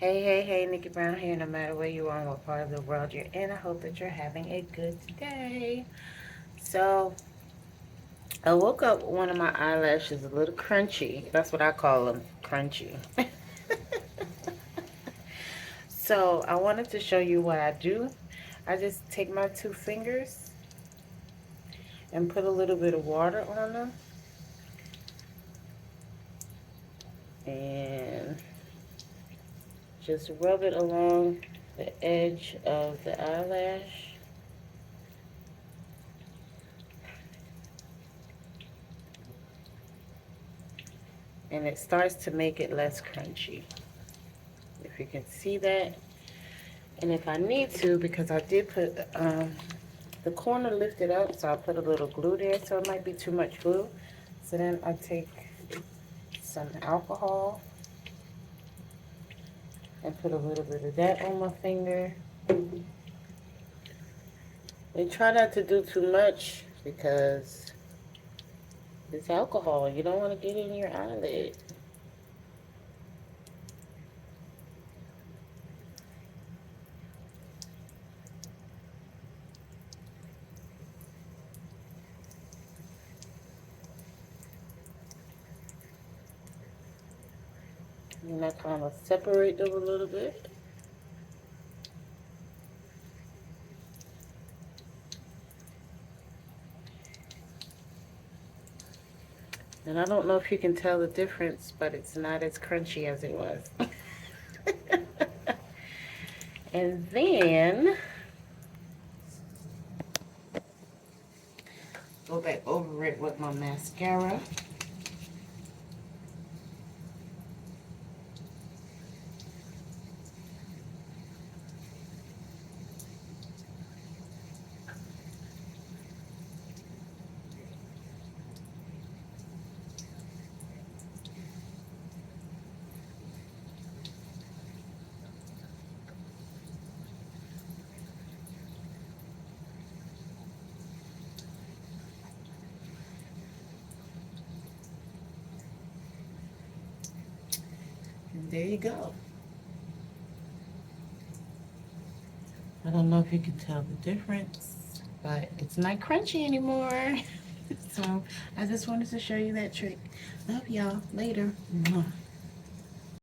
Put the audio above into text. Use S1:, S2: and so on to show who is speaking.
S1: Hey, Nikki Brown here. No matter where you are and what part of the world you're in, I hope that you're having a good day. So, I woke up with one of my eyelashes a little crunchy. That's what I call them, crunchy. So, I wanted to show you what I do. I just take my two fingers and put a little bit of water on them. And just rub it along the edge of the eyelash. And it starts to make it less crunchy. If you can see that. And if I need to, because I did put the corner lifted up, so I put a little glue there, so it might be too much glue. So then I take some alcohol and put a little bit of that on my finger. And try not to do too much because it's alcohol. You don't want to get in your eyelid. And I kind of separate them a little bit. And I don't know if you can tell the difference, but it's not as crunchy as it was. And then go back over it with my mascara. And there you go. I don't know if you can tell the difference, but it's not crunchy anymore. So I just wanted to show you that trick. Love y'all. Later. Mwah.